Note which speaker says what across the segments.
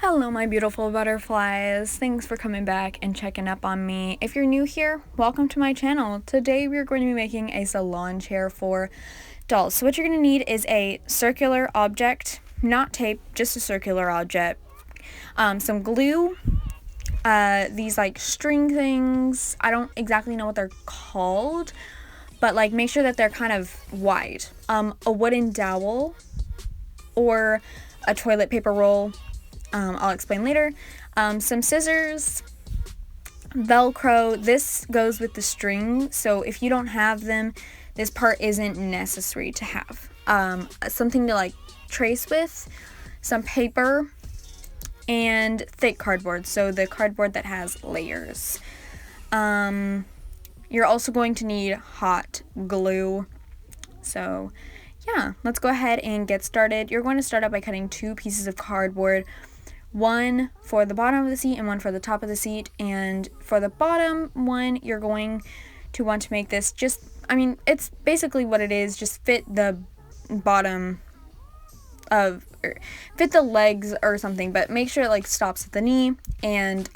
Speaker 1: Hello, my beautiful butterflies. Thanks for coming back and checking up on me. If you're new here, welcome to my channel. Today we're going to be making a salon chair for dolls. So what you're going to need is a circular object, not tape, just a circular object, some glue, these like string things. I don't exactly know what they're called, but like make sure that they're kind of wide. A wooden dowel or a toilet paper roll. I'll explain later. Some scissors, Velcro. This goes with the string, so if you don't have them, this part isn't necessary to have. Something to like trace with, some paper, and thick cardboard, so the cardboard that has layers. You're also going to need hot glue. So yeah, let's go ahead and get started. You're going to start out by cutting 2 pieces of cardboard. One for the bottom of the seat and one for the top of the seat. And for the bottom one, you're going to want to make this it's basically what it is, just fit the bottom of, fit the legs or something, but make sure it like stops at the knee and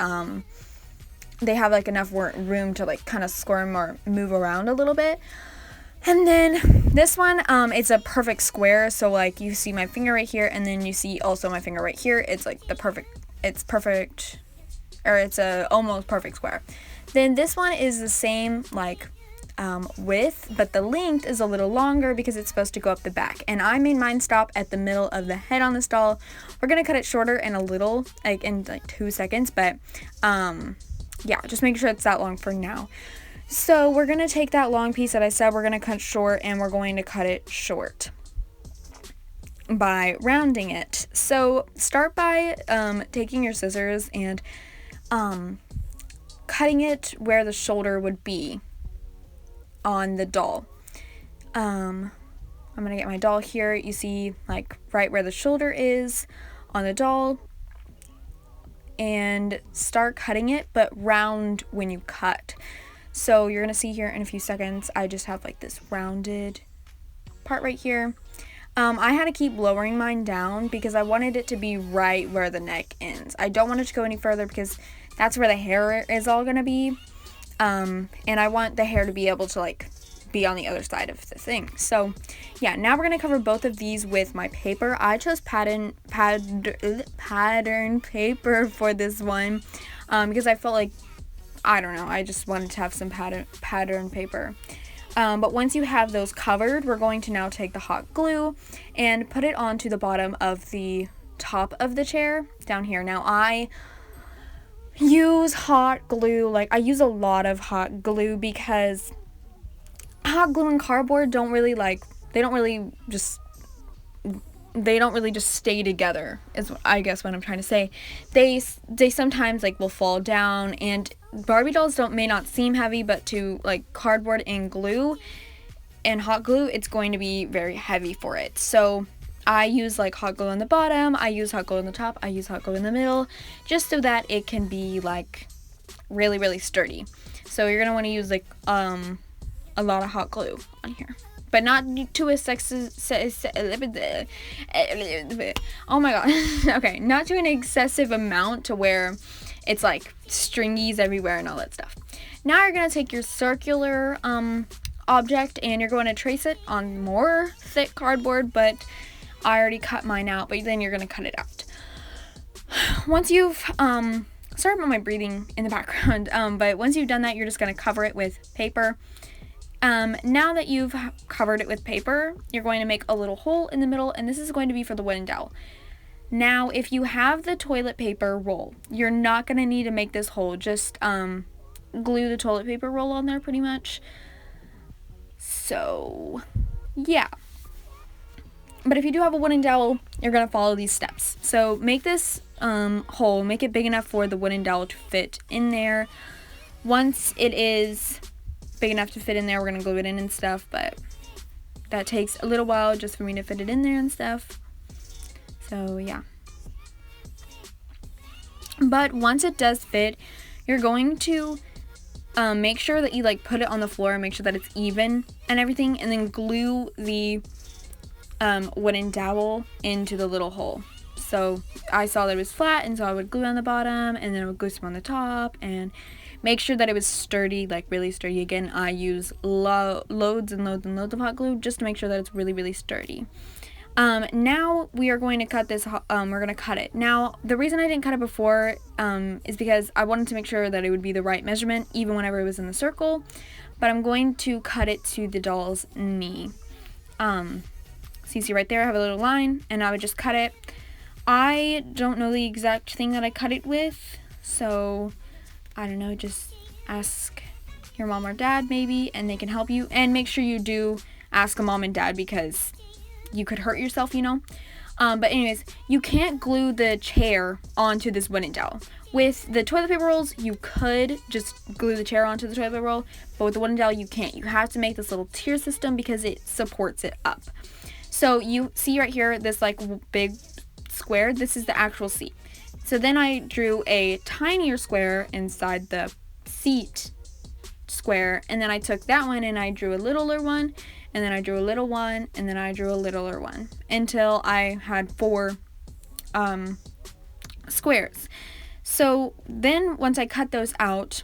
Speaker 1: they have like enough room to like kind of squirm or move around a little bit. And then this one, it's a perfect square, so like you see my finger right here, and then you see also my finger right here. It's like it's a almost perfect square. Then this one is the same like width, but the length is a little longer because it's supposed to go up the back. And I made mine stop at the middle of the head on this doll. We're gonna cut it shorter in a little, like in like 2 seconds, but yeah, just make sure it's that long for now. So we're going to take that long piece that I said we're going to cut short, and we're going to cut it short by rounding it. So start by taking your scissors and cutting it where the shoulder would be on the doll. I'm going to get my doll here. You see like right where the shoulder is on the doll, and start cutting it, but round when you cut. So you're going to see here in a few seconds, I just have like this rounded part right here. I had to keep lowering mine down because I wanted it to be right where the neck ends. I don't want it to go any further because that's where the hair is all going to be. And I want the hair to be able to like be on the other side of the thing. So yeah, now we're going to cover both of these with my paper. I chose pattern paper for this one because I felt like, I don't know, I just wanted to have some pattern paper. But once you have those covered, we're going to now take the hot glue and put it onto the bottom of the top of the chair down here. Now I use hot glue, like I use a lot of hot glue because hot glue and cardboard don't really just stay together, is I guess what I'm trying to say. They sometimes like will fall down, and Barbie dolls may not seem heavy, but to like cardboard and glue and hot glue, it's going to be very heavy for it. So I use like hot glue on the bottom, I use hot glue on the top, I use hot glue in the middle, just so that it can be like really, really sturdy. So you're gonna want to use like a lot of hot glue on here, but not to a oh my god okay, not to an excessive amount to where it's like stringies everywhere and all that stuff. Now you're going to take your circular object and you're going to trace it on more thick cardboard, but I already cut mine out, but then you're going to cut it out. Once you've sorry about my breathing in the background, but once you've done that, you're just going to cover it with paper. Now that you've covered it with paper, you're going to make a little hole in the middle, and this is going to be for the wooden dowel. Now, if you have the toilet paper roll, you're not going to need to make this hole. Just glue the toilet paper roll on there pretty much. So, yeah. But if you do have a wooden dowel, you're going to follow these steps. So, make this hole, make it big enough for the wooden dowel to fit in there. Once it is big enough to fit in there, we're going to glue it in and stuff, but that takes a little while just for me to fit it in there and stuff. So yeah, but once it does fit, you're going to make sure that you like put it on the floor and make sure that it's even and everything, and then glue the wooden dowel into the little hole. so I saw that it was flat, and so I would glue on the bottom, and then I would glue some on the top, and make sure that it was sturdy, like really sturdy. Again, I use loads and loads and loads of hot glue just to make sure that it's really, really sturdy. Now we are going to cut this, we're going to cut it. Now, the reason I didn't cut it before, is because I wanted to make sure that it would be the right measurement, even whenever it was in the circle, but I'm going to cut it to the doll's knee. So you see right there, I have a little line, and I would just cut it. I don't know the exact thing that I cut it with, so I don't know, just ask your mom or dad maybe, and they can help you, and make sure you do ask a mom and dad, because you could hurt yourself, you know. But anyways, you can't glue the chair onto this wooden dowel. With the toilet paper rolls, you could just glue the chair onto the toilet paper roll, but with the wooden dowel, you can't. You have to make this little tier system because it supports it up. So you see right here, this like big square, this is the actual seat. So then I drew a tinier square inside the seat square, and then I took that one and I drew a littler one, and then I drew a little one, and then I drew a littler one, until I had 4 squares. So then once I cut those out,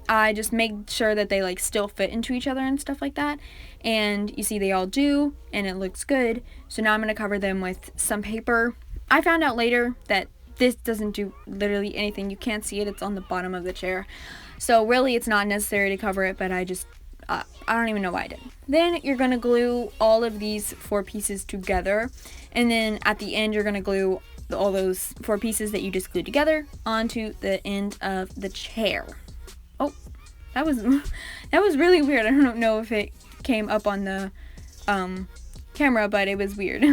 Speaker 1: I just made sure that they like still fit into each other and stuff like that, and you see they all do, and it looks good. So now I'm going to cover them with some paper. I found out later that this doesn't do literally anything. You can't see it, it's on the bottom of the chair, so really it's not necessary to cover it, but I don't even know why I did. Then you're going to glue all of these 4 pieces together, and then at the end you're going to glue all those 4 pieces that you just glued together onto the end of the chair. Oh, that was really weird. I don't know if it came up on the camera, but it was weird.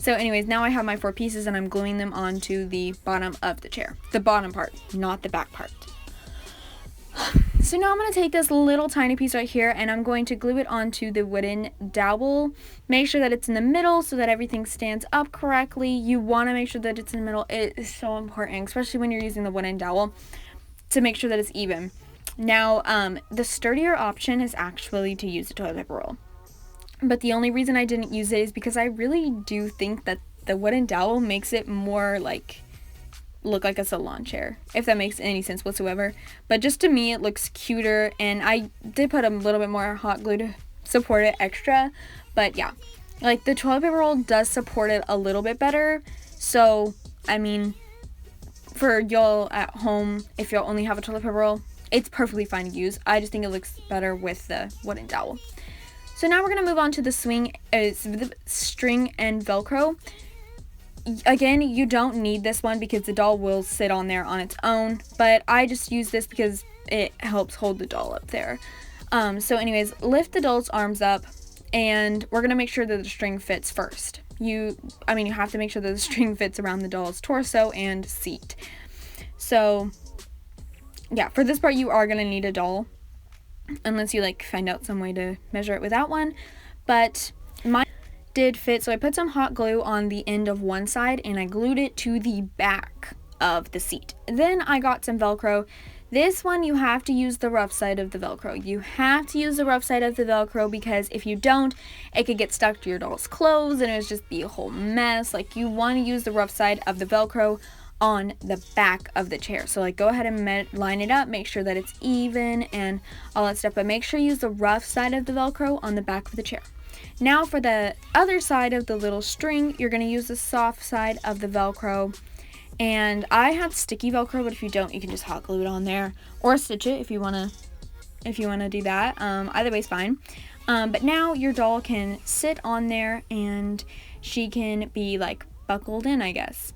Speaker 1: So anyways, now I have my 4 pieces, and I'm gluing them onto the bottom of the chair. The bottom part, not the back part. So now I'm going to take this little tiny piece right here, and I'm going to glue it onto the wooden dowel. Make sure that it's in the middle so that everything stands up correctly. You want to make sure that it's in the middle. It is so important, especially when you're using the wooden dowel, to make sure that it's even. Now, the sturdier option is actually to use a toilet paper roll. But the only reason I didn't use it is because I really do think that the wooden dowel makes it more like look like a salon chair, if that makes any sense whatsoever. But just to me, it looks cuter, and I did put a little bit more hot glue to support it extra. But yeah, like the toilet paper roll does support it a little bit better. So I mean, for y'all at home, if y'all only have a toilet paper roll, it's perfectly fine to use. I just think it looks better with the wooden dowel. So now we're going to move on to the string and Velcro. Again, you don't need this one because the doll will sit on there on its own, but I just use this because it helps hold the doll up there. So anyways, lift the doll's arms up, and we're going to make sure that the string fits first. You have to make sure that the string fits around the doll's torso and seat. So yeah, for this part you are going to need a doll, unless you like find out some way to measure it without one, but mine did fit. So I put some hot glue on the end of one side, and I glued it to the back of the seat. Then I got some Velcro. This one, you have to use the rough side of the Velcro. You have to use the rough side of the Velcro, because if you don't, it could get stuck to your doll's clothes, and it would just be a whole mess. Like, you want to use the rough side of the Velcro on the back of the chair. So like, go ahead and line it up, make sure that it's even and all that stuff, but make sure you use the rough side of the Velcro on the back of the chair. Now for the other side of the little string, you're going to use the soft side of the Velcro. And I have sticky Velcro, but if you don't, you can just hot glue it on there, or stitch it if you wanna do that. Either way is fine. But now your doll can sit on there, and she can be like buckled in, I guess.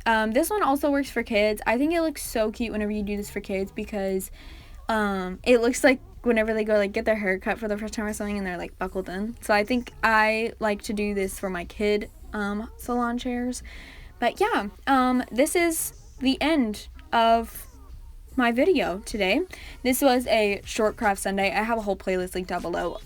Speaker 1: This one also works for kids. I think it looks so cute whenever you do this for kids, because it looks like whenever they go like get their hair cut for the first time or something, and they're like buckled in. So I think I like to do this for my kid salon chairs. But yeah, this is the end of my video today. This was a short craft Sunday. I have a whole playlist linked down below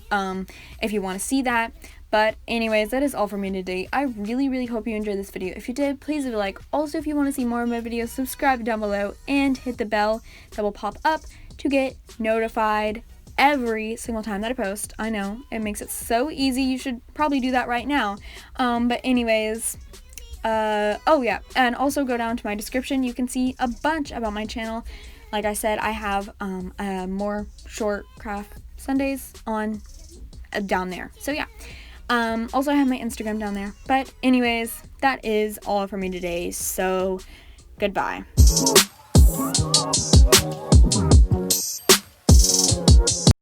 Speaker 1: if you want to see that. But anyways, that is all for me today. I really hope you enjoyed this video. If you did, please leave a like. Also, if you want to see more of my videos, subscribe down below and hit the bell that will pop up to get notified every single time that I post. I know, it makes it so easy. You should probably do that right now. But anyways, Oh yeah, and also go down to my description. You can see a bunch about my channel. Like I said, I have more short craft Sundays on down there. So yeah. Also I have my Instagram down there. But anyways, that is all for me today. So goodbye.